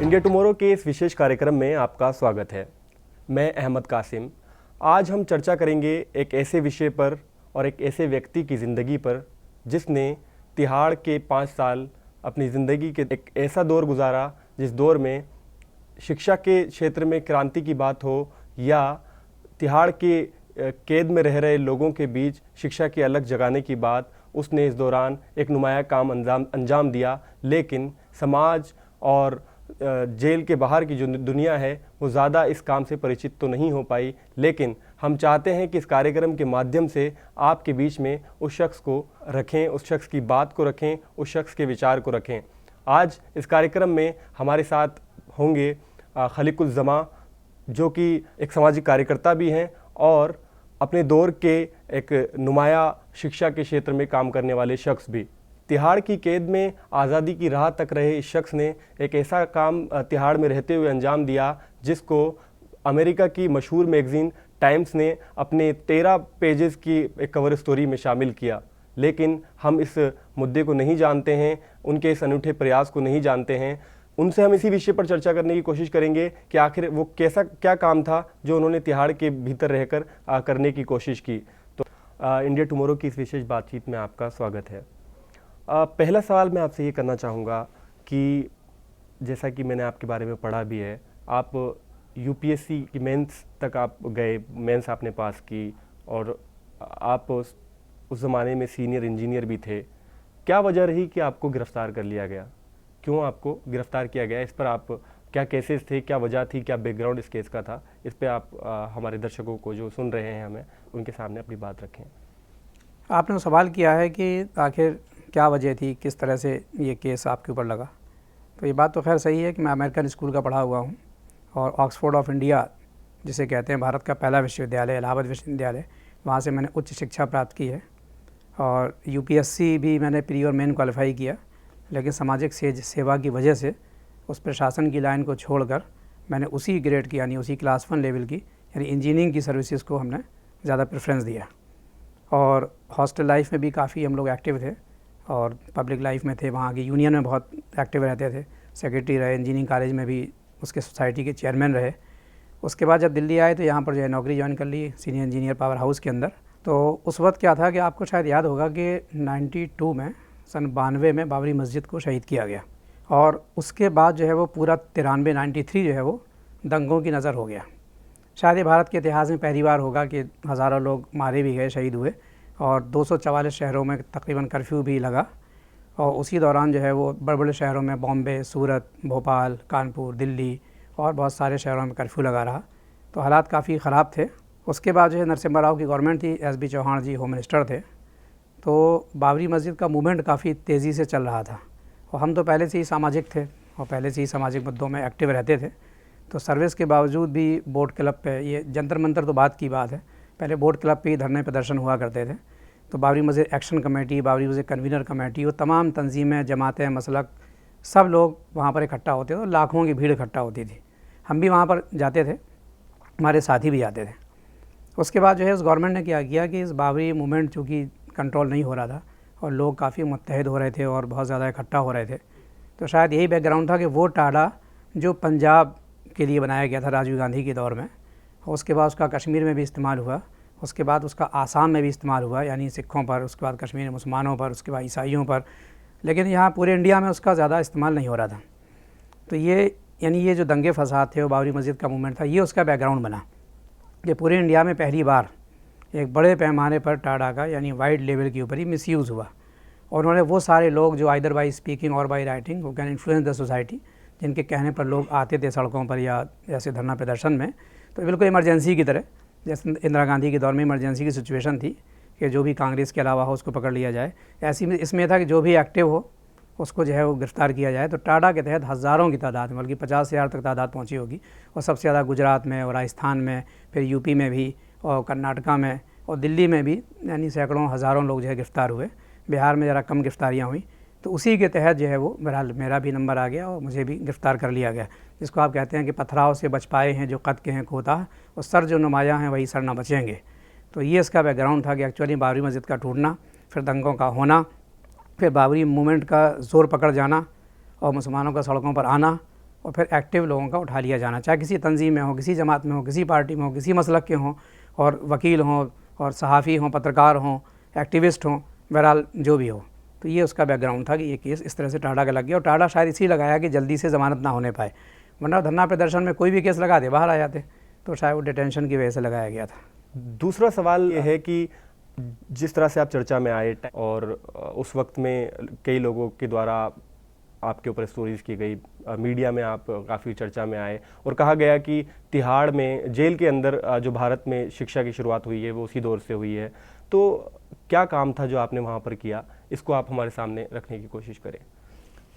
India tomorrow के इस विशेष कार्यक्रम में आपका स्वागत है। मैं अहमद कासिम। आज हम चर्चा करेंगे एक ऐसे विषय पर और एक ऐसे व्यक्ति की ज़िंदगी पर जिसने तिहाड़ के 5 साल अपनी ज़िंदगी के एक ऐसा दौर गुजारा जिस दौर में शिक्षा के क्षेत्र में क्रांति की बात हो या तिहाड़ के कैद में रह रहे लोगों के बीच शिक्षा की अलग जगाने की बात, उसने इस दौरान एक नुमाया काम अंजाम दिया। लेकिन समाज और जेल के बाहर की जो दुनिया है वो ज़्यादा इस काम से परिचित तो नहीं हो पाई। लेकिन हम चाहते हैं कि इस कार्यक्रम के माध्यम से आपके बीच में उस शख्स को रखें, उस शख्स की बात को रखें, उस शख्स के विचार को रखें। आज इस कार्यक्रम में हमारे साथ होंगे खलीकुल ज़मा, जो कि एक सामाजिक कार्यकर्ता भी हैं और अपने दौर के एक नुमाया शिक्षा के क्षेत्र में काम करने वाले शख्स भी। तिहाड़ की कैद में आज़ादी की राह तक रहे इस शख्स ने एक ऐसा काम तिहाड़ में रहते हुए अंजाम दिया जिसको अमेरिका की मशहूर मैगज़ीन टाइम्स ने अपने 13 पेजेस की एक कवर स्टोरी में शामिल किया। लेकिन हम इस मुद्दे को नहीं जानते हैं, उनके इस अनूठे प्रयास को नहीं जानते हैं। उनसे हम इसी विषय पर चर्चा करने की कोशिश करेंगे कि आखिर वो क्या काम था जो उन्होंने तिहाड़ के भीतर रहकर करने की कोशिश की। तो इंडिया टुमारो की इस विशेष बातचीत में आपका स्वागत है। पहला सवाल मैं आपसे ये करना चाहूँगा कि जैसा कि मैंने आपके बारे में पढ़ा भी है, आप यूपीएससी की मेंस तक आप गए, मेंस आपने पास की और आप उस ज़माने में सीनियर इंजीनियर भी थे। क्या वजह रही कि आपको गिरफ़्तार कर लिया गया? क्यों आपको गिरफ़्तार किया गया? इस पर आप क्या केसेस थे, क्या वजह थी, क्या बैकग्राउंड इस केस का था? इस पर आप हमारे दर्शकों को जो सुन रहे हैं हमें, उनके सामने अपनी बात रखें। आपने सवाल किया है कि आखिर क्या वजह थी, किस तरह से ये केस आपके ऊपर लगा। तो ये बात तो खैर सही है कि मैं अमेरिकन स्कूल का पढ़ा हुआ हूँ और ऑक्सफोर्ड ऑफ इंडिया जिसे कहते हैं भारत का पहला विश्वविद्यालय, इलाहाबाद विश्वविद्यालय, वहाँ से मैंने उच्च शिक्षा प्राप्त की है और यूपीएससी भी मैंने प्री और मेन क्वालिफाई किया। लेकिन सामाजिक सेवा की वजह से उस प्रशासन की लाइन को छोड़कर मैंने उसी ग्रेड की यानी उसी क्लास 1 लेवल की यानी इंजीनियरिंग की सर्विसेज को हमने ज़्यादा प्रेफरेंस दिया। और हॉस्टल लाइफ में भी काफ़ी हम लोग एक्टिव थे और पब्लिक लाइफ में थे, वहाँ की यूनियन में बहुत एक्टिव रहते थे, सेक्रेटरी रहे, इंजीनियरिंग कॉलेज में भी उसके सोसाइटी के चेयरमैन रहे। उसके बाद जब दिल्ली आए तो यहाँ पर जो है नौकरी ज्वाइन कर ली सीनियर इंजीनियर पावर हाउस के अंदर। तो उस वक्त क्या था कि आपको शायद याद होगा कि 92 में सन 92 में बाबरी मस्जिद को शहीद किया गया और उसके बाद जो है वो पूरा 93 जो है वो दंगों की नज़र हो गया। शायद ये भारत के इतिहास में पहली बार होगा कि हज़ारों लोग मारे भी गए, शहीद हुए और 244 शहरों में तकरीबन कर्फ्यू भी लगा। और उसी दौरान जो है वो बड़े बड़े शहरों में बॉम्बे, सूरत, भोपाल, कानपुर, दिल्ली और बहुत सारे शहरों में कर्फ्यू लगा रहा। तो हालात काफ़ी ख़राब थे। उसके बाद जो है नरसिम्हा राव की गवर्नमेंट थी, एसबी चौहान जी होम मिनिस्टर थे। तो बाबरी मस्जिद का मूवमेंट काफ़ी तेज़ी से चल रहा था और हम तो पहले से ही सामाजिक थे और पहले से ही सामाजिक मुद्दों में एक्टिव रहते थे। तो सर्विस के बावजूद भी बोट क्लब पे, ये जंतर मंतर तो बात की बात है, पहले बोट क्लब पे ही धरने प्रदर्शन हुआ करते थे। तो बाबरी मस्जिद एक्शन कमेटी, बाबरी मस्जिद कन्वीनर कमेटी, वो तमाम तंजीमें, जमातें, मसलक, सब लोग वहाँ पर इकट्ठा होते थे और लाखों की भीड़ इकट्ठा होती थी। हम भी वहाँ पर जाते थे, हमारे साथी भी जाते थे। उसके बाद जो है उस गवर्नमेंट ने क्या किया कि इस बाबरी मूवमेंट चूँकि कंट्रोल नहीं हो रहा था और लोग काफ़ी मुत्तहद हो रहे थे और बहुत ज़्यादा इकट्ठा हो रहे थे, तो शायद यही बैकग्राउंड था कि वो टाड़ा जो पंजाब के लिए बनाया गया था राजीव गांधी के दौर में, उसके बाद उसका कश्मीर में भी इस्तेमाल हुआ, उसके बाद उसका आसाम में भी इस्तेमाल हुआ यानी सिखों पर, उसके बाद कश्मीर में मुसलमानों पर, उसके बाद ईसाइयों पर, लेकिन यहाँ पूरे इंडिया में उसका ज़्यादा इस्तेमाल नहीं हो रहा था। तो ये जो दंगे फसाद थे वो बाबरी मस्जिद का मूवमेंट था, ये उसका बैकग्राउंड बना कि पूरे इंडिया में पहली बार एक बड़े पैमाने पर टाड़ा का यानी वाइड लेवल के ऊपर ही मिसयूज़ हुआ और उन्होंने वो सारे लोग जो आइदर बाई स्पीकिंग और by writing who can influence the society, जिनके कहने पर लोग आते थे सड़कों पर या ऐसे धरना प्रदर्शन में, तो बिल्कुल इमरजेंसी की तरह, जैसे इंदिरा गांधी के दौर में इमरजेंसी की सिचुएशन थी कि जो भी कांग्रेस के अलावा हो उसको पकड़ लिया जाए, ऐसी में इसमें था कि जो भी एक्टिव हो उसको जो है वो गिरफ़्तार किया जाए। तो टाड़ा के तहत हज़ारों की तादाद में, बल्कि 50,000 तक तादाद पहुंची होगी और सबसे ज़्यादा गुजरात में और राजस्थान में, फिर यूपी में भी और कर्नाटका में और दिल्ली में भी, यानी सैकड़ों हज़ारों लोग जो है गिरफ़्तार हुए। बिहार में ज़रा कम गिरफ़्तारियाँ हुई। तो उसी के तहत जो है वो बहरहाल मेरा भी नंबर आ गया और मुझे भी गिरफ़्तार कर लिया गया, जिसको आप कहते हैं कि पथराव से बच पाए हैं जो कद के हैं कोताह, और सर जो नुमाया हैं वही सर ना बचेंगे। तो ये इसका बैकग्राउंड था कि एक्चुअली बाबरी मस्जिद का टूटना, फिर दंगों का होना, फिर बाबरी मूवमेंट का ज़ोर पकड़ जाना और मुसलमानों का सड़कों पर आना और फिर एक्टिव लोगों का उठा लिया जाना, चाहे किसी तंजीम में हो, किसी जमात में हो, किसी पार्टी में हो, किसी मसलक के हों, और वकील हों और सहाफ़ी हों, पत्रकार हों, एक्टिविस्ट हों, बहरहाल जो भी हो। तो ये उसका बैकग्राउंड था कि ये केस इस तरह से टाडा का लग गया, और टाडा शायद इसी लगाया कि जल्दी से ज़मानत ना होने पाए, वरना धरना प्रदर्शन में कोई भी केस लगा दे बाहर आ जाते, तो शायद वो डिटेंशन की वजह से लगाया गया था। दूसरा सवाल ये है कि जिस तरह से आप चर्चा में आए और उस वक्त में कई लोगों के द्वारा आपके ऊपर स्टोरीज की गई, मीडिया में आप काफ़ी चर्चा में आए और कहा गया कि तिहाड़ में जेल के अंदर जो भारत में शिक्षा की शुरुआत हुई है वो उसी दौर से हुई है, तो क्या काम था जो आपने वहाँ पर किया, इसको आप हमारे सामने रखने की कोशिश करें।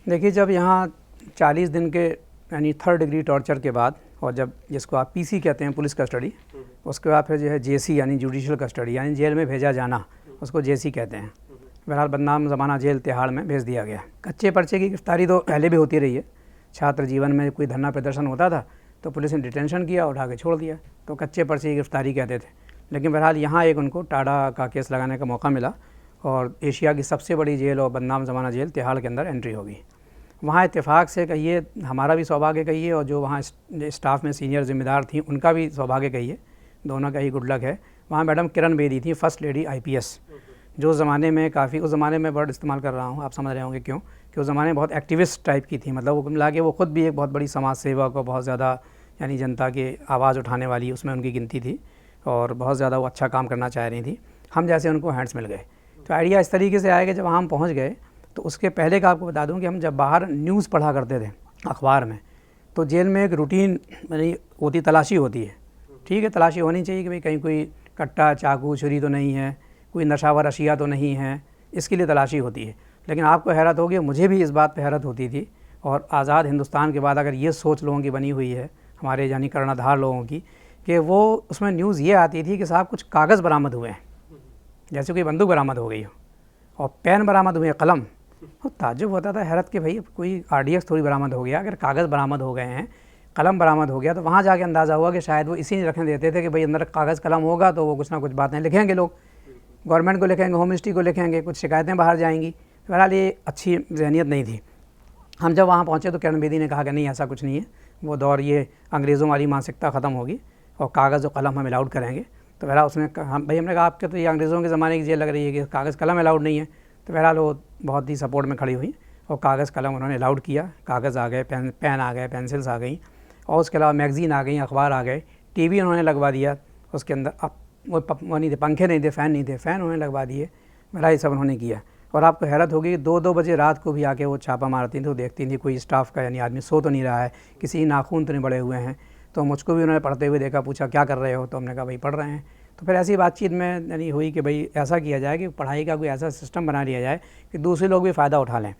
देखिए, जब यहाँ 40 दिन के यानी 3rd डिग्री टॉर्चर के बाद, और जब जिसको आप पीसी कहते हैं, पुलिस कस्टडी, उसके बाद फिर जो है जेसी यानी जुडिशल कस्टडी यानी जेल में भेजा जाना, उसको जेसी कहते हैं। बहरहाल बदनाम ज़माना जेल तिहाड़ में भेज दिया गया। कच्चे पर्चे की गिरफ्तारी तो पहले भी होती रही है। छात्र जीवन में कोई धरना प्रदर्शन होता था तो पुलिस ने डिटेंशन किया, उठा के छोड़ दिया, तो कच्चे पर्चे की गिरफ्तारी कहते थे। लेकिन बहरहाल यहाँ एक उनको टाडा का केस लगाने का मौका मिला और एशिया की सबसे बड़ी जेल और बदनाम ज़माना जेल तिहाड़ के अंदर एंट्री होगी। वहाँ इत्तेफाक से कहिए, हमारा भी सौभाग्य कहिए, और जो वहाँ स्टाफ में सीनियर ज़िम्मेदार थी उनका भी सौभाग्य कहिए, दोनों का ही गुड लक है। वहाँ मैडम किरण बेदी थी, फर्स्ट लेडी IPS, जो उस ज़माने में काफ़ी, उस ज़माने में वर्ड इस्तेमाल कर रहा हूँ, आप समझ रहे होंगे क्यों, कि उस ज़माने में बहुत एक्टिविस्ट टाइप की थी। मतलब वो मिला के वो ख़ुद भी एक बहुत बड़ी समाज सेवक और बहुत ज़्यादा यानी जनता की आवाज़ उठाने वाली उसमें उनकी गिनती थी, और बहुत ज़्यादा वो अच्छा काम करना चाह रही थी। हम जैसे उनको हैंड्स मिल गए। तो आइडिया इस तरीके से आया कि जब हम पहुँच गए, तो उसके पहले का आपको बता दूं कि हम जब बाहर न्यूज़ पढ़ा करते थे अखबार में, तो जेल में एक रूटीन यानी होती, तलाशी होती है। ठीक है, तलाशी होनी चाहिए कि भाई कहीं कोई कट्टा, चाकू, छुरी तो नहीं है, कोई नशावर अशिया तो नहीं है, इसके लिए तलाशी होती है। लेकिन आपको हैरत होगी, मुझे भी इस बात पर हैरत होती थी, और आज़ाद हिंदुस्तान के बाद अगर ये सोच लोगों की बनी हुई है, हमारे यानी कर्णधार लोगों की, कि वो उसमें न्यूज़ ये आती थी कि साहब कुछ कागज़ बरामद हुए हैं, जैसे कोई बंदूक बरामद हो गई हो, और पेन बरामद हुए, कलम। तो ताज्जुब होता था, हैरत कि भाई कोई RDX थोड़ी बरामद हो गया, अगर कागज़ बरामद हो गए हैं, कलम बरामद हो गया, तो वहाँ जाके अंदाज़ा हुआ कि शायद वो इसी रखने देते थे कि भाई अंदर कागज़ कलम होगा तो वो कुछ ना कुछ बातें लिखेंगे, लोग गवर्नमेंट को लिखेंगे, होम मिनिस्ट्री को लिखेंगे, कुछ शिकायतें बाहर जाएंगी। बहरहाल ये अच्छी जहनीत नहीं थी। हम जब वहाँ पहुँचे तो किरण बेदी ने कहा कि नहीं, ऐसा कुछ नहीं है, वो दौर, ये अंग्रेज़ों वाली मानसिकता ख़त्म होगी और कागज़ और कलम हम अलाउड करेंगे। तो बहरहाल उसने कहा, भाई हमने कहा आपके तो ये अंग्रेज़ों के ज़माने की जेल लग रही है कि कागज़ कलम अलाउड नहीं है। तो बहरहाल वो बहुत ही सपोर्ट में खड़ी हुई और कागज़ कलम उन्होंने अलाउड किया। कागज़ आ गए, पेन आ गए, पेंसिल्स आ गई, और उसके अलावा मैगज़ीन आ गई, अखबार आ गए, TV उन्होंने लगवा दिया उसके अंदर। अब वो नहीं थे, पंखे नहीं थे, फ़ैन नहीं थे, फ़ैन उन्होंने लगवा दिए। बहरहाल ये सब उन्होंने किया। और आपको हैरत होगी, 2-2 बजे रात को भी आके वो छापा मारती थी, तो देखती थी कोई स्टाफ का यानी आदमी सो तो नहीं रहा है, किसी नाखून तो नहीं बड़े हुए हैं। तो मुझको भी उन्होंने पढ़ते हुए देखा, पूछा क्या कर रहे हो, तो हमने कहा भाई पढ़ रहे हैं। तो फिर ऐसी बातचीत में यानी हुई कि भाई ऐसा किया जाए कि पढ़ाई का कोई ऐसा सिस्टम बना लिया जाए कि दूसरे लोग भी फ़ायदा उठा लें।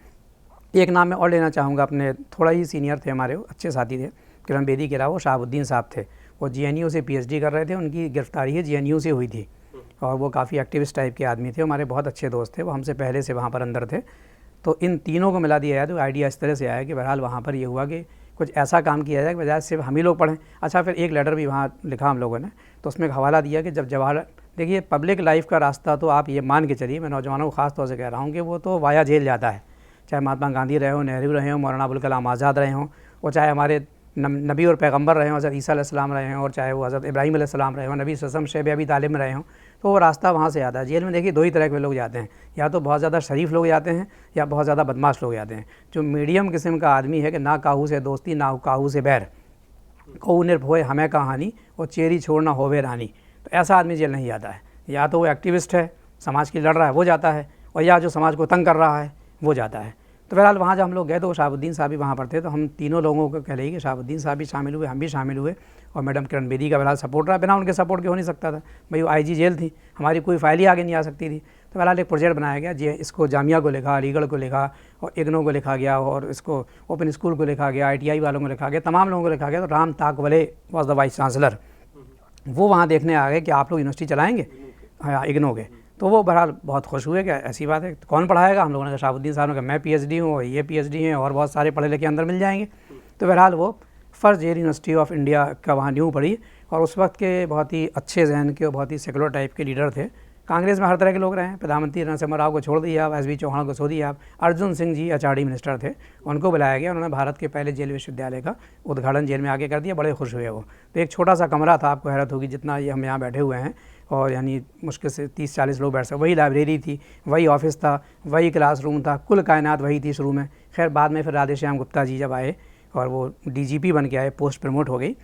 एक नाम मैं और लेना चाहूँगा, अपने थोड़ा ही सीनियर थे हमारे, अच्छे साथी थे, किरण बेदी के अलावा शहाबुद्दीन साहब थे। वो GNU से PhD कर रहे थे, उनकी गिरफ्तारी है GNU से हुई थी, और वो काफ़ी एक्टिविस्ट टाइप के आदमी थे, हमारे बहुत अच्छे दोस्त थे, वो हमसे पहले से वहाँ पर अंदर थे। तो इन तीनों को मिला दिया जाए तो आइडिया इस तरह से आया कि बहरहाल वहाँ पर ये हुआ कि कुछ ऐसा काम किया जाए कि बजाय सिर्फ हम ही लोग पढ़ें। अच्छा, फिर एक लेटर भी वहाँ लिखा हम लोगों ने, तो उसमें एक हवाला दिया कि जब जवाहर, देखिए पब्लिक लाइफ का रास्ता तो आप ये मान के चलिए, मैं नौजवानों को ख़ास तौर से कह रहा हूँ कि वो तो वाया जेल जाता है, चाहे महात्मा गांधी रहे हों, नेहरू रहे हों, मौलाना अबुल कलाम आज़ाद रहे हों, और चाहे हमारे नबी और पैगंबर रहे हों, हज़रत ईसा अलैहिस्सलाम रहे हों, और चाहे वो हज़रत इब्राहीम अलैहिस्सलाम रहे हों, नबी सल्लल्लाहु अलैहि वसल्लम शेब अबी तालिब में रहे हों, तो वो रास्ता वहाँ से आता है। जेल में देखिए 2 ही तरह के लोग जाते हैं, या तो बहुत ज़्यादा शरीफ लोग जाते हैं या बहुत ज़्यादा बदमाश लोग जाते हैं। जो मीडियम किस्म का आदमी है कि ना काहू से दोस्ती ना काहू से बैर, कहू निर्भ होए हमें कहानी, और चेरी छोड़ना होवे रानी, तो ऐसा आदमी जेल नहीं जाता है। या तो वो एक्टिविस्ट है, समाज की लड़ रहा है, वो जाता है, और या जो समाज को तंग कर रहा है वो जाता है। तो बहरहाल वहाँ जब हम लोग गए तो शहाबुद्दीन साहब भी वहाँ पर थे, तो हम तीनों लोगों को कह रही कि शहाबुद्दीन साहब भी शामिल हुए, हम भी शामिल हुए, और मैडम किरण बेदी का बहरहाल सपोर्ट रहा। बिना उनके सपोर्ट के हो नहीं सकता था, भाई वो IG जेल थी, हमारी कोई फाइल ही आगे नहीं आ सकती थी। तो बहरहाल एक प्रोजेक्ट बनाया गया, जी इसको जामिया को लिखा, अलीगढ़ को लिखा, और इग्नो को लिखा गया, और इसको ओपन स्कूल को लिखा गया, ITI वालों को लिखा गया, तमाम लोगों को लिखा गया। तो Ram Takawale was the vice chancellor, वो वहाँ देखने आ गए कि आप लोग यूनिवर्सिटी चलाएँगे, हाँ इग्नो के। तो वो बहरहाल बहुत खुश हुए कि ऐसी बात है, कौन पढ़ाएगा। हम लोगों ने कहा, शहाबुद्दीन साहब ने कहा मैं PhD हूँ, और ये PhD हैं, और बहुत सारे पढ़े लिखे अंदर मिल जाएंगे। तो बहरहाल वो first year university of India का वहाँ न्यू पढ़ी, और उस वक्त के बहुत ही अच्छे जहन के और बहुत ही सेकुलर टाइप के लीडर थे, कांग्रेस में हर तरह के लोग रहे हैं। प्रधानमंत्री नरसिम्हा राव को छोड़ दिया आप, एस.बी. चौहान को छोड़ दिया आप, अर्जुन सिंह जी एचआरडी मिनिस्टर थे, उनको बुलाया गया, उन्होंने भारत के पहले जेल विश्वविद्यालय का उद्घाटन जेल में आके कर दिया, बड़े खुश हुए वो। तो एक छोटा सा कमरा था, आपको हैरत होगी जितना ये हम यहाँ बैठे हुए हैं, और यानी मुश्किल से 30-40 लोग बैठ सकते, वही लाइब्रेरी थी, वही ऑफिस था, वही क्लासरूम था, कुल कायनात वही थी शुरू में। खैर बाद में फिर राधेश्याम गुप्ता जी जब आए और वो डीजीपी बन के आए, पोस्ट प्रमोट हो गई,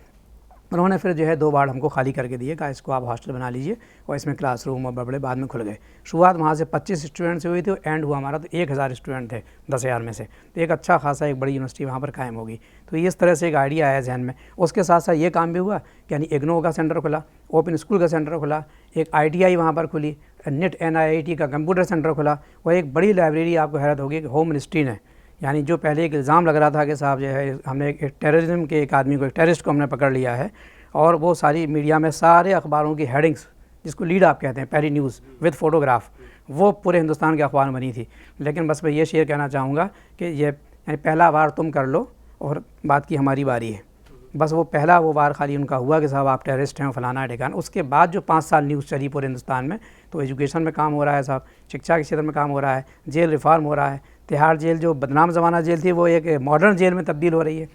उन्होंने फिर जो है 2 वार्ड हमको खाली करके दिए, कहा इसको आप हॉस्टल बना लीजिए, और इसमें क्लासरूम और बड़े बाद में खुल गए। शुरुआत वहाँ से 25 स्टूडेंट से हुई थी, एंड हुआ हमारा तो 1000 स्टूडेंट थे 10,000 में से, तो एक अच्छा खासा एक बड़ी यूनिवर्सिटी वहाँ पर कायम होगी। तो इस तरह से एक आइडिया आया जहन में। उसके साथ साथ ये काम भी हुआ कि यानी इग्नो का सेंटर खुला, ओपन स्कूल का सेंटर खुला, एक ITI वहाँ पर खुली, नेट NIIT का कंप्यूटर सेंटर खुला, और एक बड़ी लाइब्रेरी, आपको हैरत होगी कि होम मिनिस्ट्री ने, यानी जो पहले एक इल्ज़ाम लग रहा था कि साहब जो है हमने एक टेररिज्म के एक आदमी को, एक टेररिस्ट को हमने पकड़ लिया है, और वो सारी मीडिया में सारे अखबारों की हेडिंग्स, जिसको लीड आप कहते हैं, पहली न्यूज़ विद फोटोग्राफ, वो पूरे हिंदुस्तान के अखबार में बनी थी। लेकिन बस मैं ये शेयर कहना चाहूँगा कि ये यानी पहला वार तुम कर लो और बात की हमारी बारी है। बस वो पहला वो वार खाली उनका हुआ कि साहब आप टेररिस्ट हैं, फलाना है ठिकाना। उसके बाद जो 5 साल न्यूज़ चली पूरे हिंदुस्तान में, तो एजुकेशन में काम हो रहा है साहब, शिक्षा के क्षेत्र में काम हो रहा है, जेल रिफॉर्म हो रहा है, तिहाड़ जेल जो बदनाम ज़माना जेल थी वो एक मॉडर्न जेल में तब्दील हो रही है।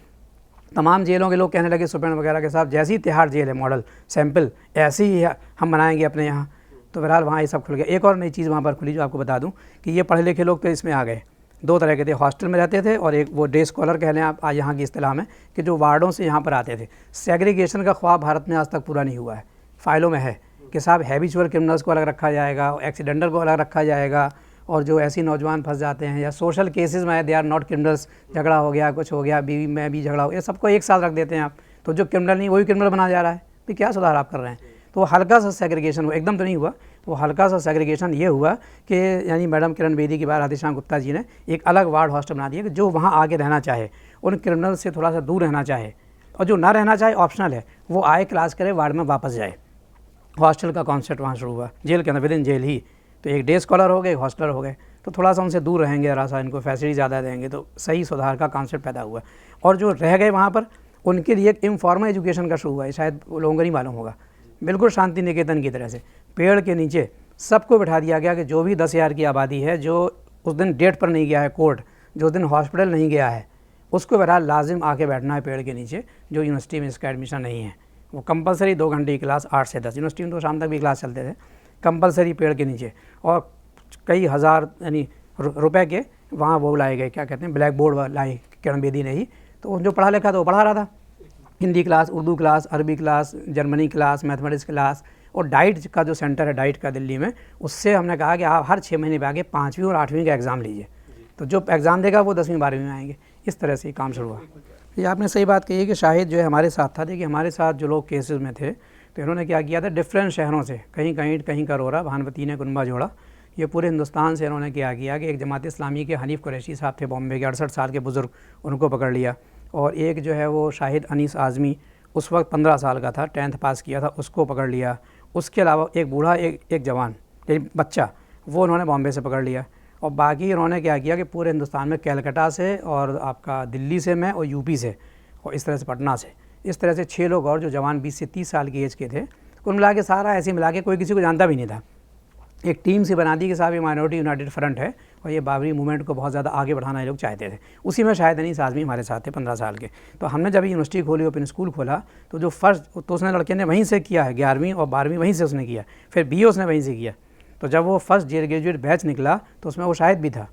तमाम जेलों के लोग कहने लगे सुप्रीम वगैरह के साहब जैसी तिहाड़ जेल है मॉडल सैंपल ऐसी ही हम बनाएंगे अपने यहाँ। तो बहरहाल वहाँ ये सब खुल गया। एक और नई चीज़ वहाँ पर खुली जो आपको बता दूँ कि ये पढ़े लिखे लोग तो इसमें आ गए, 2 तरह के थे, हॉस्टल में रहते थे, और एक वो डे स्कॉलर कह लें आप आज यहाँ की इस्तिलाह में, कि जो वार्डों से यहाँ पर आते थे। सेग्रीगेशन का ख्वाब भारत में आज तक पूरा नहीं हुआ है, फाइलों में है कि साहब हैबिचुअल क्रिमिनल्स को अलग रखा जाएगा, एक्सीडेंटल को अलग रखा जाएगा, और जो ऐसी नौजवान फंस जाते हैं या सोशल केसेस में दे आर नॉट क्रिमिनल्स, झगड़ा हो गया, कुछ हो गया, बीवी में भी झगड़ा हो गया, सबको एक साथ रख देते हैं आप। तो जो क्रिमिनल नहीं वही क्रिमिनल बना जा रहा है, तो क्या सुधार आप कर रहे हैं? तो वो हल्का सा सेग्रीगेशन हुआ, एकदम तो नहीं हुआ, वो हल्का सा सेग्रीगेशन ये हुआ कि यानी मैडम किरण बेदी के बाद राधेश्याम गुप्ता जी ने एक अलग वार्ड हॉस्टल बना दिया कि जो वहाँ आके रहना चाहे, उन क्रिमिनल से थोड़ा सा दूर रहना चाहे, और जो ना रहना चाहे ऑप्शनल है, वो आए क्लास करे, वार्ड में वापस जाए। हॉस्टल का कॉन्सेप्ट वहाँ शुरू हुआ, जेल के अंदर, विद इन जेल ही। तो एक डे स्कॉलर हो गए, एक हॉस्टलर हो गए, तो थोड़ा सा उनसे दूर रहेंगे, जरा सा इनको फैसिलिटी ज़्यादा देंगे, तो सही सुधार का कॉन्सेप्ट पैदा हुआ। और जो रह गए वहाँ पर, उनके लिए एक इनफॉर्मल एजुकेशन का शुरू हुआ है, शायद लोगों को नहीं मालूम होगा, बिल्कुल शांति निकेतन की तरह से पेड़ के नीचे सबको बिठा दिया गया कि जो भी 10,000 की आबादी है, जो उस दिन डेट पर नहीं गया है कोर्ट, जो उस दिन हॉस्पिटल नहीं गया है, उसको बहरहाल लाजिम आके बैठना है पेड़ के नीचे, जो यूनिवर्सिटी में इसका एडमिशन नहीं है। वो कंपलसरी 2 घंटे की क्लास 8 से 10, यूनिवर्सिटी में तो शाम तक भी क्लास चलते थे, कंपलसरी पेड़ के नीचे, और कई हज़ार यानी रुपए के वहाँ वो लाए गए, क्या कहते हैं, ब्लैक बोर्ड लाए किरण बेदी ने ही। तो जो पढ़ा लिखा था वो पढ़ा रहा था, हिंदी क्लास, उर्दू क्लास, अरबी class, Germany class, mathematics class, और डाइट का जो सेंटर है डाइट का दिल्ली में, उससे हमने कहा कि आप हर 6 महीने पे आके 5वीं और 8वीं का एग्ज़ाम लीजिए, तो जो एग्ज़ाम देगा वो 10वीं 12वीं में आएंगे। इस तरह से काम शुरू हुआ। ये आपने सही बात कही है कि शाहिद जो है हमारे साथ था, देखिए हमारे साथ जो लोग केसेस में थे, तो इन्होंने क्या किया था, डिफरेंट शहरों से, कहीं करोरा, भानवती ने कुनबा जोड़ा, ये पूरे हिंदुस्तान से इन्होंने क्या किया कि एक जमात इस्लामी के हनीफ कुरैशी साहब थे बॉम्बे के, 68 साल के बुज़ुर्ग, उनको पकड़ लिया, और एक जो है वो शाहिद अनीस आज़मी, उस वक्त 15 साल का था, 10th पास किया था, उसको पकड़ लिया। उसके अलावा एक बूढ़ा, एक जवान, एक बच्चा, वो उन्होंने बॉम्बे से पकड़ लिया। और बाकी उन्होंने क्या किया कि पूरे हिंदुस्तान में कलकत्ता से, और आपका दिल्ली से मैं, और यूपी से, और इस तरह से पटना से, इस तरह से 6 लोग और जो जवान 20 से 30 साल की एज के थे, कुल मिला के सारा ऐसे मिला के कोई किसी को जानता भी नहीं था। एक टीम से बना दी कि साहब ये माइनॉरिटी यूनाइटेड फ्रंट है, और ये बाबरी मूवमेंट को बहुत ज़्यादा आगे बढ़ाना ये लोग चाहते थे। उसी में शायद अनीस आज़मी हमारे साथ थे 15 साल के। तो हमने जब यूनिवर्सिटी खोली, ओपन स्कूल खोला, तो जो फर्स्ट, तो उसने लड़के ने वहीं से किया है, 11वीं और 12वीं वहीं से उसने किया, फिर BA उसने वहीं से किया। तो जब वो फर्स्ट ग्रेजुएट बैच निकला तो उसमें वो शायद भी था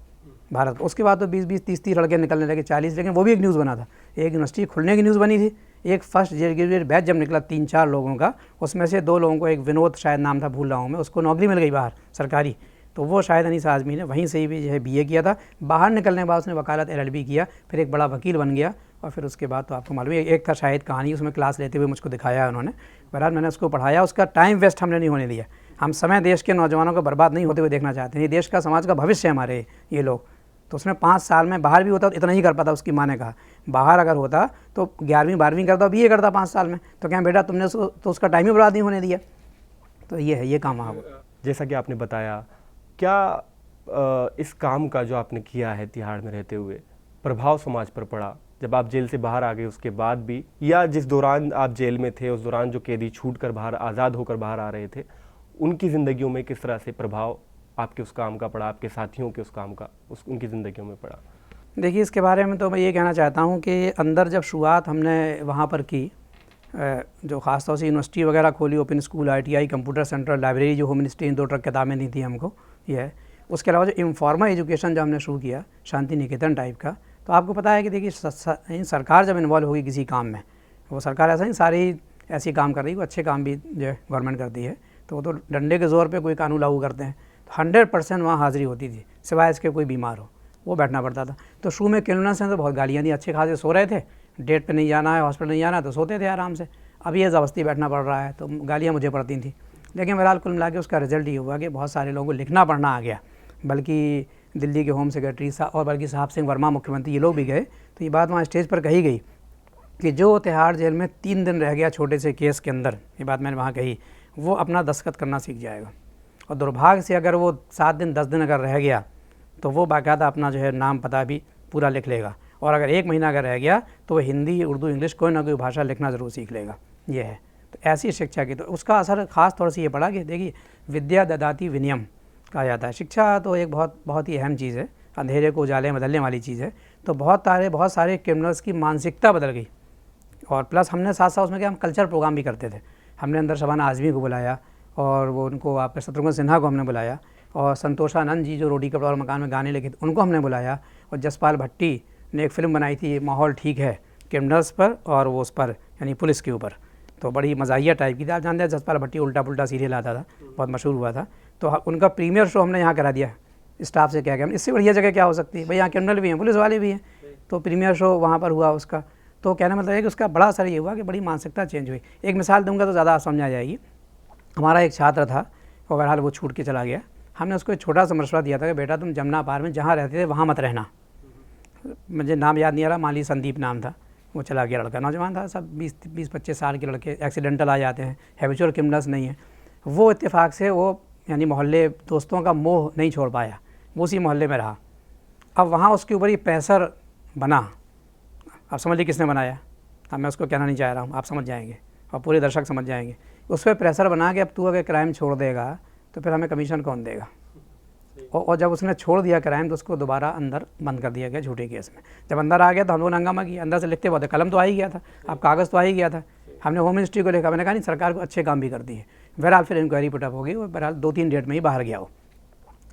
भारत। उसके बाद तो 20-20, 30-30 लड़के निकलने लगे, 40, लेकिन वो भी एक न्यूज़ बना था, एक यूनिवर्सिटी खुलने की न्यूज़ बनी थी। एक फर्स्ट ग्रेजुएट बैच जब निकला 3-4 लोगों का, उसमें से 2 लोगों को, एक विनोद शायद नाम था, भूल रहा हूँ मैं, उसको नौकरी मिल गई बाहर सरकारी, तो वो शायद अनीस आज़मी ने वहीं से ही भी जो है BA किया था। बाहर निकलने के बाद उसने वकालत LLB किया, फिर एक बड़ा वकील बन गया, और फिर उसके बाद तो आपको मालूम है, एक था शाहिद कहानी, उसमें क्लास लेते हुए मुझको दिखाया उन्होंने। बहरहाल मैंने उसको पढ़ाया, उसका टाइम वेस्ट हमने नहीं होने दिया। हम समय देश के नौजवानों को बर्बाद नहीं होते हुए देखना चाहते हैं, ये देश का, समाज का भविष्य है हमारे ये लोग। तो उसने 5 साल में, बाहर भी होता तो इतना ही कर पाता, उसकी माँ ने कहा, बाहर अगर होता तो 11वीं 12वीं करता, BA करता 5 साल में। तो क्या बेटा तुमने तो उसका टाइम ही बर्बाद नहीं होने दिया। तो ये है, ये काम वहाँ। जैसा कि आपने बताया, क्या इस काम का जो आपने किया है तिहाड़ में रहते हुए, प्रभाव समाज पर पड़ा जब आप जेल से बाहर आ गए उसके बाद भी, या जिस दौरान आप जेल में थे उस दौरान जो कैदी छूट कर बाहर, आज़ाद होकर बाहर आ रहे थे, उनकी ज़िंदगियों में किस तरह से प्रभाव आपके उस काम का पड़ा, आपके साथियों के उस काम का उनकी ज़िंदगियों में पड़ा? देखिए, इसके बारे में तो मैं ये कहना चाहता हूँ कि अंदर जब शुरुआत हमने वहाँ पर की, जो ख़ास तौर से यूनिवर्सिटी वगैरह खोली, open school, ITI, computer centre, library, जो होम मिनिस्ट्री, इन 2 ट्रक किताबें दी थी हमको, ये है। उसके अलावा जो इनफॉर्मल एजुकेशन जो हमने शुरू किया, शांति निकेतन टाइप का, तो आपको पता है कि देखिए सरकार जब इन्वॉल्व होगी किसी काम में, वो सरकार ऐसा नहीं सारी ऐसी काम कर रही है, वो अच्छे काम भी जो है गवर्नमेंट करती है, तो वो तो डंडे के ज़ोर पे कोई कानून लागू करते हैं, तो 100% वहाँ हाज़िरी होती थी, सिवाय इसके कोई बीमार हो, वो बैठना पड़ता था। तो शुरू में क्लिनर्स ने तो बहुत गालियाँ दी, अच्छे खासे सो रहे थे, डेट पे नहीं जाना है, हॉस्पिटल नहीं जाना है, तो सोते थे आराम से। अब ये ज़बरदस्ती बैठना पड़ रहा है, तो गालियाँ मुझे पड़ती थी। लेकिन बहरहाल कुल मिला के उसका रिजल्ट ये हुआ कि बहुत सारे लोगों को लिखना पढ़ना आ गया, बल्कि दिल्ली के होम सेक्रेटरी साहब और बल्कि साहब सिंह वर्मा मुख्यमंत्री, ये लोग भी गए। तो ये बात वहाँ स्टेज पर कही गई कि जो तिहाड़ जेल में 3 दिन रह गया छोटे से केस के अंदर, ये बात मैंने वहाँ कही, वो अपना दस्तखत करना सीख जाएगा। और दुर्भाग्य से अगर वो 7 दिन 10 दिन अगर रह गया तो वो बाकायदा अपना जो है नाम पता भी पूरा लिख लेगा। और अगर 1 महीना अगर रह गया तो वो हिंदी, उर्दू, इंग्लिश कोई ना कोई भाषा लिखना ज़रूर सीख लेगा। ये है तो ऐसी शिक्षा की, तो उसका असर ख़ास तौर से ये पड़ा कि देखिए विद्या ददाति विनयम कहा जाता है। शिक्षा तो एक बहुत ही अहम चीज़ है, अंधेरे को उजाले में बदलने वाली चीज़ है। तो बहुत सारे क्रिमिनल्स की मानसिकता बदल गई। और प्लस हमने साथ साथ उसमें क्या, हम कल्चर प्रोग्राम भी करते थे। हमने अंदर शबाना आज़मी को बुलाया, और वो उनको आपके शत्रुघ्न सिन्हा को हमने बुलाया, और संतोषानंद जी जो रोटी कपड़ा और मकान में गाने लगे थे उनको हमने बुलाया, और जसपाल भट्टी ने एक फ़िल्म बनाई थी माहौल ठीक है, क्रिमिनल्स पर और वो उस पर यानी पुलिस के ऊपर, तो बड़ी मज़ाहिया टाइप की थी। आप जानते हैं जसपाल भट्टी उल्टा पुल्टा सीरियल आता था, बहुत मशहूर हुआ था। तो उनका प्रीमियर शो हमने यहाँ करा दिया स्टाफ से, क्या क्या इससे बढ़िया जगह क्या हो सकती है भाई, यहाँ क्रिमिनल भी हैं, पुलिस वाले भी हैं, तो प्रीमियर शो वहाँ पर हुआ उसका। तो कहने मतलब है कि उसका बड़ा असर ये हुआ कि बड़ी मानसिकता चेंज हुई। एक मिसाल दूंगा तो ज़्यादा समझ आ जाएगी। हमारा एक छात्र था, और बहरहाल वो छूट के चला गया। हमने उसको एक छोटा सा मशवरा दिया था कि बेटा तुम जमुना पार में जहाँ रहते थे वहाँ मत रहना। मुझे नाम याद नहीं आ रहा, माली संदीप नाम था। वो चला गया, लड़का नौजवान था, सब 20-25 साल के लड़के एक्सीडेंटल आ जाते हैं, हैबिचुअल क्रिमिनल्स नहीं है। वो इत्तेफाक से वो यानी मोहल्ले दोस्तों का मोह नहीं छोड़ पाया, वो उसी मोहल्ले में रहा। अब वहाँ उसके ऊपर ये प्रेशर बना, आप समझ लीजिए किसने बनाया। अब मैं उसको कहना नहीं चाह रहा हूँ, आप समझ जाएंगे और पूरे दर्शक समझ जाएंगे। उस पर प्रेशर बना कि अब तू अगर क्राइम छोड़ देगा तो फिर हमें कमीशन कौन देगा। और जब उसने छोड़ दिया क्राइम तो उसको दोबारा अंदर बंद कर दिया गया झूठे केस में। जब अंदर आ गया तो हम लोगों ने हंगामा किया, अंदर से लिखते बहुत, कलम तो आ ही गया था, अब कागज़ तो आ ही गया था। हमने होम मिनिस्ट्री को लिखा, मैंने कहा नहीं सरकार को अच्छे काम भी करती है। बहरहाल फिर इंक्वायरी पुटअप हो गई, और बहरहाल 2-3 डेट में ही बाहर गया वो।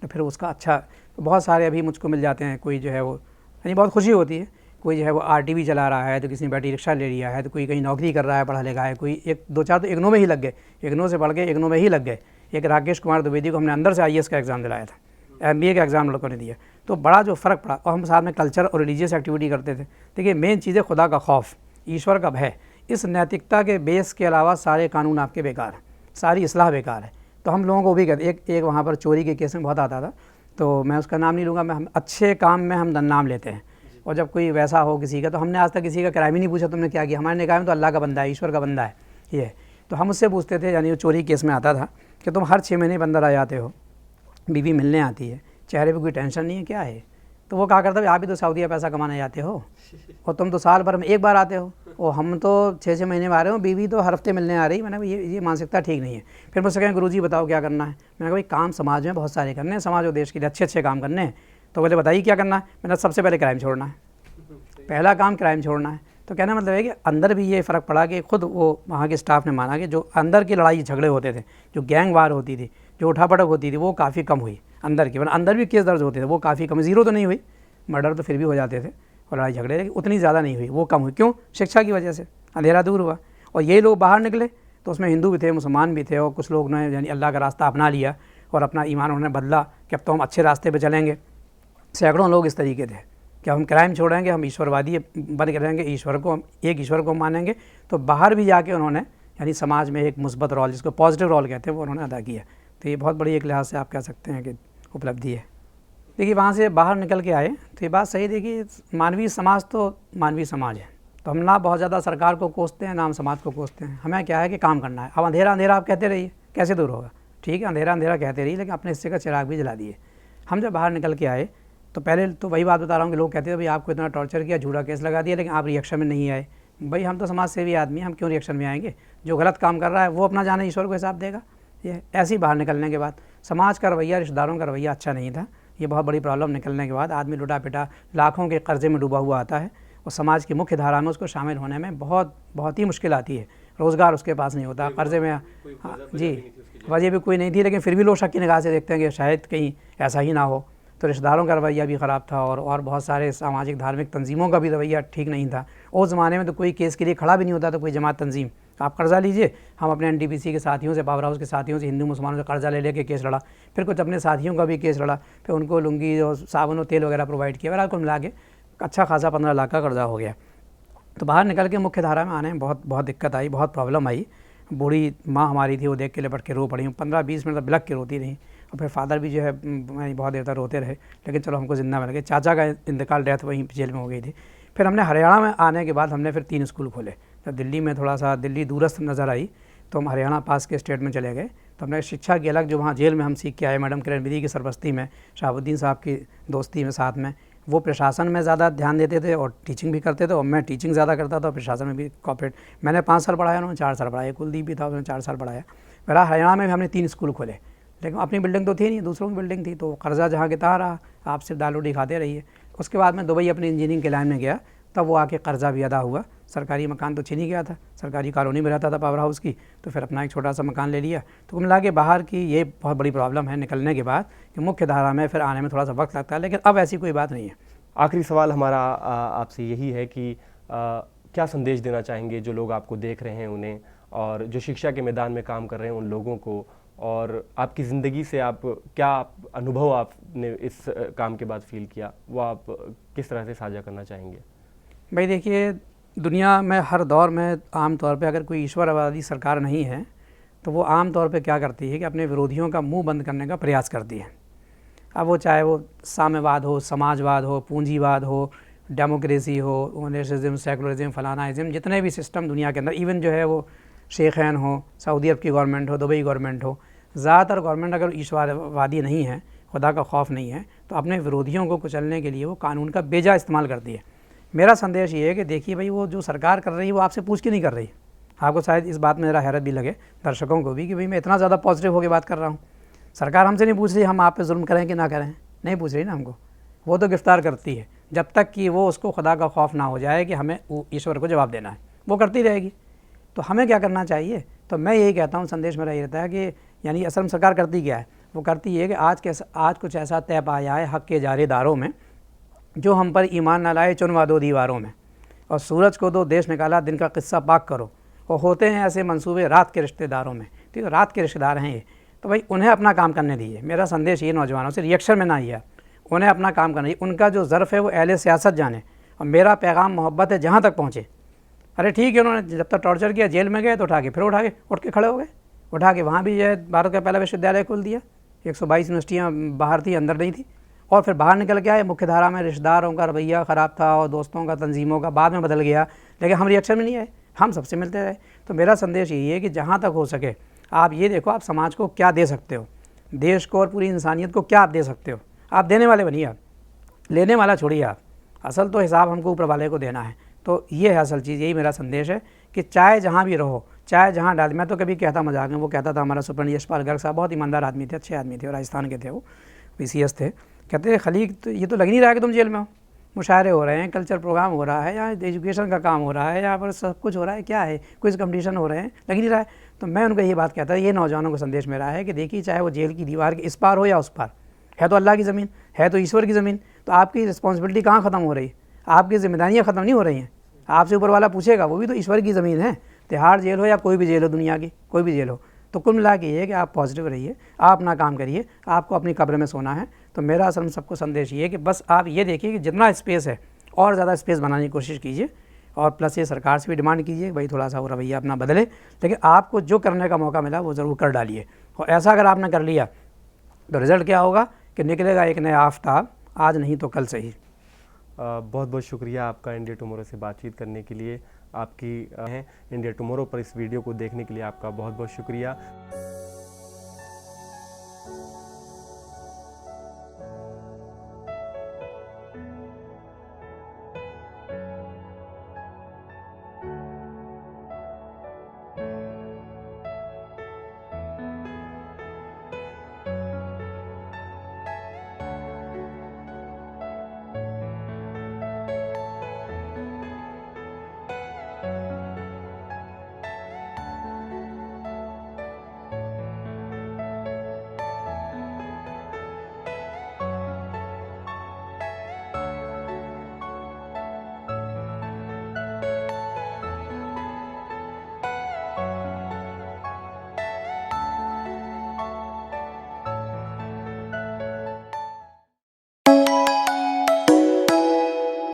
तो फिर उसका अच्छा, तो बहुत सारे अभी मुझको मिल जाते हैं, कोई जो है वो यानी बहुत खुशी होती है, कोई जो है वो RTV चला रहा है, तो किसी ने बैटरी रिक्शा ले लिया है, तो कोई कहीं नौकरी कर रहा है, पढ़ा लिखा है, कोई 1-2-4 तो इग्नू में ही लग गए, इग्नू से पढ़ के इग्नू में ही लग गए। एक राकेश कुमार द्विवेदी को हमने अंदर से IAS का एग्ज़ाम दिलाया था, MBA का एग्ज़ाम लड़कों ने दिया। तो बड़ा जो फ़र्क पड़ा, और हम साथ में कल्चर और रिलीजियस एक्टिविटी करते थे। देखिए मेन चीज़ है खुदा का खौफ, ईश्वर का भय। इस नैतिकता के बेस के अलावा सारे कानून आपके बेकार हैं, सारी इस्लाह बेकार है। तो हम लोगों को भी कहते, एक वहाँ पर चोरी के केस में बहुत आता था, तो मैं उसका नाम नहीं लूँगा, मैं हम अच्छे काम में हम नाम लेते हैं। और जब कोई वैसा हो किसी का, तो हमने आज तक किसी का क्राइम ही नहीं पूछा तुमने क्या किया, हमारे निकाय में तो अल्लाह का बंदा है, ईश्वर का बंदा है ये। तो हम उससे पूछते थे, यानी वो चोरी केस में आता था कि तुम हर 6 महीने बंदर आ जाते हो, बीवी मिलने आती है, चेहरे पे कोई टेंशन नहीं है, क्या है। तो वो कहा करता है आप भी तो सऊदीया पैसा कमाने जाते हो, और तुम तो साल भर में 1 बार आते हो, और हम तो 6-6 महीने में आ रहे हो, बीवी तो हर हफ्ते मिलने आ रही। मैंने ये मानसिकता ठीक नहीं है। फिर मुझसे कहें गुरुजी बताओ क्या करना है। मैंने कहा भाई काम समाज में बहुत सारे करने हैं, समाज और देश के लिए अच्छे काम करने हैं। तो बोले बताइए क्या करना है। मैंने सबसे पहले क्राइम छोड़ना है, पहला काम क्राइम छोड़ना है। तो कहना मतलब है कि अंदर भी ये फ़र्क पड़ा कि खुद वो वहाँ के स्टाफ ने माना कि जो अंदर की लड़ाई झगड़े होते थे, जो गैंग वार होती थी, जो उठापटक होती थी, वो काफ़ी कम हुई अंदर की। वरना अंदर भी केस दर्ज होते थे, वो काफ़ी कम, 0 तो नहीं हुई, मर्डर तो फिर भी हो जाते थे, और लड़ाई झगड़े, लेकिन उतनी ज़्यादा नहीं हुई, वो कम हुई। क्यों? शिक्षा की वजह से अंधेरा दूर हुआ। और ये लोग बाहर निकले तो उसमें हिंदू भी थे, मुसलमान भी थे, और कुछ लोग ने यानी अल्लाह का रास्ता अपना लिया और अपना ईमान उन्होंने बदला कि अब तो हम अच्छे रास्ते पे चलेंगे। सैकड़ों लोग इस तरीके थे कि हम क्राइम छोड़ेंगे, हम ईश्वरवादी बन के रहेंगे, एक ईश्वर को मानेंगे। तो बाहर भी जाके उन्होंने यानी समाज में एक मुस्बत रोल, जिसको पॉजिटिव रोल कहते हैं, वो उन्होंने अदा किया। तो ये बहुत बड़ी एक लिहाज से आप कह सकते हैं कि उपलब्धि है। देखिए वहाँ से बाहर निकल के आए तो ये बात सही, देखिए मानवीय समाज तो मानवीय समाज है, तो हम ना बहुत ज़्यादा सरकार को कोसते हैं, ना हम समाज को कोसते हैं। हमें क्या है कि काम करना है। अब अंधेरा अंधेरा आप कहते रहिए, कैसे दूर होगा, ठीक है अंधेरा अंधेरा कहते रहिए, लेकिन अपने हिस्से का चिराग भी जला दिए। हम जब बाहर निकल के आए तो पहले तो वही बात बता रहा हूँ कि लोग कहते थे भाई आपको इतना टॉर्चर किया, झूठा केस लगा दिया, लेकिन आप रिएक्शन में नहीं आए। भाई हम तो समाज सेवी आदमी हैं, हम क्यों रिएक्शन में आएंगे। जो गलत काम कर रहा है वो अपना जाने ईश्वर को हिसाब देगा, ये ऐसे ही बाहर निकलने के बाद समाज का रवैया, रिश्तेदारों का रवैया अच्छा नहीं था। ये बहुत बड़ी प्रॉब्लम निकलने के बाद आदमी लुटा पिटा लाखों के कर्जे में डूबा हुआ आता है और समाज की मुख्य धारा में उसको शामिल होने में बहुत ही मुश्किल आती है। रोज़गार उसके पास नहीं होता, कर्जे में जी वजह भी कोई नहीं थी, लेकिन फिर भी लोग शक की निगाह से देखते हैं कि शायद कहीं ऐसा ही ना हो। तो रिश्तेदारों का रवैया भी ख़राब था और बहुत सारे सामाजिक धार्मिक तंजीमों का भी रवैया ठीक नहीं था। उस ज़माने में तो कोई केस के लिए खड़ा भी नहीं होता था कोई जमात तंजीम। आप कर्ज़ा लीजिए, हम अपने NTPC के साथियों से, पावर हाउस के साथियों से, हिंदू मुसलमानों से कर्ज़ा ले लेके केस लड़ा, फिर कुछ अपने साथियों का भी केस लड़ा, फिर उनको लुंगी और साबुन और तेल वगैरह प्रोवाइड किया, और आपको मिला के अच्छा खासा 15 लाख का कर्ज़ा हो गया। तो बाहर निकल के मुख्य धारा में आने में बहुत दिक्कत आई, बहुत प्रॉब्लम आई। बूढ़ी माँ हमारी थी, वो देख के लिपट के रो पड़ी, 15-20 मिनट तक बिलख के रोती रही। और फिर फादर भी जो है बहुत देर तक रोते रहे, लेकिन चलो हमको ज़िंदा मिल गए। चाचा का इंतकाल, डेथ वहीं जेल में हो गई थी। फिर हमने हरियाणा में आने के बाद हमने फिर 3 स्कूल खोले। जब दिल्ली में थोड़ा सा दिल्ली दूरस्थ नज़र आई तो हम हरियाणा पास के स्टेट में चले गए। तो हमने शिक्षा की अलग, जो वहाँ जेल में हम सीख के आए, मैडम किरण बेदी की सरपरस्ती में, शहाबुद्दीन साहब की दोस्ती में साथ में, वो प्रशासन में ज़्यादा ध्यान देते थे और टीचिंग भी करते थे, और मैं टीचिंग ज़्यादा करता था और प्रशासन में भी कॉपरेट। मैंने 5 साल पढ़ाया, उन्होंने 4 साल पढ़ाया। कुलदीप भी था, उसने 4 साल पढ़ाया। मेरा हरियाणा में भी हमने 3 स्कूल खोले, लेकिन अपनी बिल्डिंग तो थी नहीं, दूसरों की बिल्डिंग थी, तो कर्ज़ा जहाँ गिता रहा, आप सिर्फ दाल रोटी खाते रहिए। उसके बाद मैं दुबई अपनी इंजीनियरिंग के लाइन में गया, तब वो आके कर्ज़ा भी अदा हुआ। सरकारी मकान तो छीन ही गया था, सरकारी कॉलोनी में रहता था पावर हाउस की, तो फिर अपना एक छोटा सा मकान ले लिया। तो कुल मिला के बाहर की ये बहुत बड़ी प्रॉब्लम है निकलने के बाद, कि मुख्य धारा में फिर आने में थोड़ा सा वक्त लगता है, लेकिन अब ऐसी कोई बात नहीं है। आखिरी सवाल हमारा आपसे यही है कि क्या संदेश देना चाहेंगे जो लोग आपको देख रहे हैं उन्हें, और जो शिक्षा के मैदान में काम कर रहे हैं उन लोगों को, और आपकी ज़िंदगी से आप क्या अनुभव आपने इस काम के बाद फील किया, वो आप किस तरह से साझा करना चाहेंगे? भाई देखिए, दुनिया में हर दौर में आम तौर पे अगर कोई ईश्वरवादी सरकार नहीं है तो वो आम तौर पे क्या करती है कि अपने विरोधियों का मुंह बंद करने का प्रयास करती है। अब वो चाहे वो साम्यवाद हो, समाजवाद हो, पूंजीवाद हो, डेमोक्रेसी हो, नेशनलिज्म, सेकुलरिज्म, फलानाइज्म, जितने भी सिस्टम दुनिया के अंदर, इवन जो है वो शेखैन हो, सऊदी अरब की गवर्नमेंट हो, दुबई गवर्नमेंट हो, ज़्यादातर गवर्नमेंट अगर ईश्वरवादी नहीं है, खुदा का खौफ नहीं है, तो अपने विरोधियों को कुचलने के लिए वो कानून का बेजा इस्तेमाल करती है। मेरा संदेश ये है कि देखिए भाई, वो जो सरकार कर रही है वो आपसे पूछ के नहीं कर रही। आपको शायद इस बात में ज़रा हैरत भी लगे, दर्शकों को भी, कि भाई मैं इतना ज़्यादा पॉजिटिव होकर बात कर रहा हूँ। सरकार हमसे नहीं पूछ रही हम आप पे जुल्म करें कि ना करें, नहीं पूछ रही ना हमको। वो तो गिरफ्तार करती है, जब तक कि वो उसको खुदा का खौफ ना हो जाए कि हमें ईश्वर को जवाब देना है, वो करती रहेगी। तो हमें क्या करना चाहिए? तो मैं यही कहता हूँ, संदेश मेरा ये रहता है कि यानी असल में सरकार करती क्या है, वो करती है कि आज कुछ ऐसा तय पाया है हक़ के जारेदारों में, जो हम पर ईमान न लाए चुनवा दो दीवारों में, और सूरज को दो देश निकाला दिन का किस्सा पाक करो, और होते हैं ऐसे मंसूबे रात के रिश्तेदारों में। ठीक है, रात के रिश्तेदार हैं ये, तो भाई उन्हें अपना काम करने दीजिए। मेरा संदेश ये नौजवानों से, रिएक्शन में ना ही है, उन्हें अपना काम करना चाहिए। उनका जो ज़र्फ़ है वो अहले सियासत जाने, और मेरा पैगाम मोहब्बत है जहाँ तक पहुँचे। अरे ठीक है, उन्होंने जब तक टॉर्चर किया, जेल में गए तो उठा के उठ के खड़े हो गए, उठा के वहाँ भी जो है भारत का पहला विश्वविद्यालय खोल दिया। 122 यूनिवर्सिटियाँ बाहर थी, अंदर नहीं थी। और फिर बाहर निकल के आए, मुख्य धारा में रिश्तेदारों का रवैया ख़राब था और दोस्तों का, तंजीमों का बाद में बदल गया, लेकिन हम रिएक्शन में नहीं आए, हम सबसे मिलते रहे। तो मेरा संदेश यही है कि जहाँ तक हो सके आप ये देखो, आप समाज को क्या दे सकते हो, देश को और पूरी इंसानियत को क्या आप दे सकते हो। आप देने वाले बनिए, आप लेने वाला छोड़िए। आप असल तो हिसाब हमको ऊपर वाले को देना है। तो ये है असल चीज़, यही मेरा संदेश है कि चाहे जहाँ भी रहो, चाहे जहाँ डाल। मैं तो कभी कहता मजाक में, वो कहता था, हमारा सुप्रीम यशपाल गर्ग साहब बहुत ईमानदार आदमी थे, अच्छे आदमी थे, और राजस्थान के थे, वो PCS थे। कहते थे, खलीक तो ये तो लग नहीं रहा है कि तुम जेल में हो, मुशायरे हो रहे हैं, कल्चर प्रोग्राम हो रहा है, यहाँ एजुकेशन का काम हो रहा है, यहाँ पर सब कुछ हो रहा है, क्या है, क्विज कंपटीशन हो रहे हैं, लग नहीं रहा है। तो मैं उनको ये बात कहता, ये नौजवानों को संदेश मेरा है कि देखिए, चाहे वो जेल की दीवार के इस पार हो या उस पार, है तो अल्लाह की ज़मीन, है तो ईश्वर की ज़मीन। तो आपकी रिस्पॉन्सिबिलिटी कहाँ ख़त्म हो रही है? आपकी जिम्मेदारियाँ ख़त्म नहीं हो रही हैं। आपसे ऊपर वाला पूछेगा, वो भी तो ईश्वर की ज़मीन है। तिहाड़ जेल हो या कोई भी जेल हो, दुनिया की कोई भी जेल हो। तो कुल मिला के ये है कि आप पॉजिटिव रहिए, आप अपना काम करिए, आपको अपनी कब्र में सोना है। तो मेरा असल में सबको संदेश ये है कि बस आप ये देखिए कि जितना स्पेस है और ज़्यादा स्पेस बनाने की कोशिश कीजिए, और प्लस ये सरकार से भी डिमांड कीजिए भाई थोड़ा सा वो रवैया अपना बदले, लेकिन आपको जो करने का मौका मिला वो ज़रूर कर डालिए। और ऐसा अगर आपने कर लिया तो रिज़ल्ट क्या होगा कि निकलेगा एक नया आफताब, आज नहीं तो कल से ही। बहुत बहुत शुक्रिया आपका इंडिया टुमारो से बातचीत करने के लिए। आपकी इंडिया टुमारो पर इस वीडियो को देखने के लिए आपका बहुत बहुत शुक्रिया।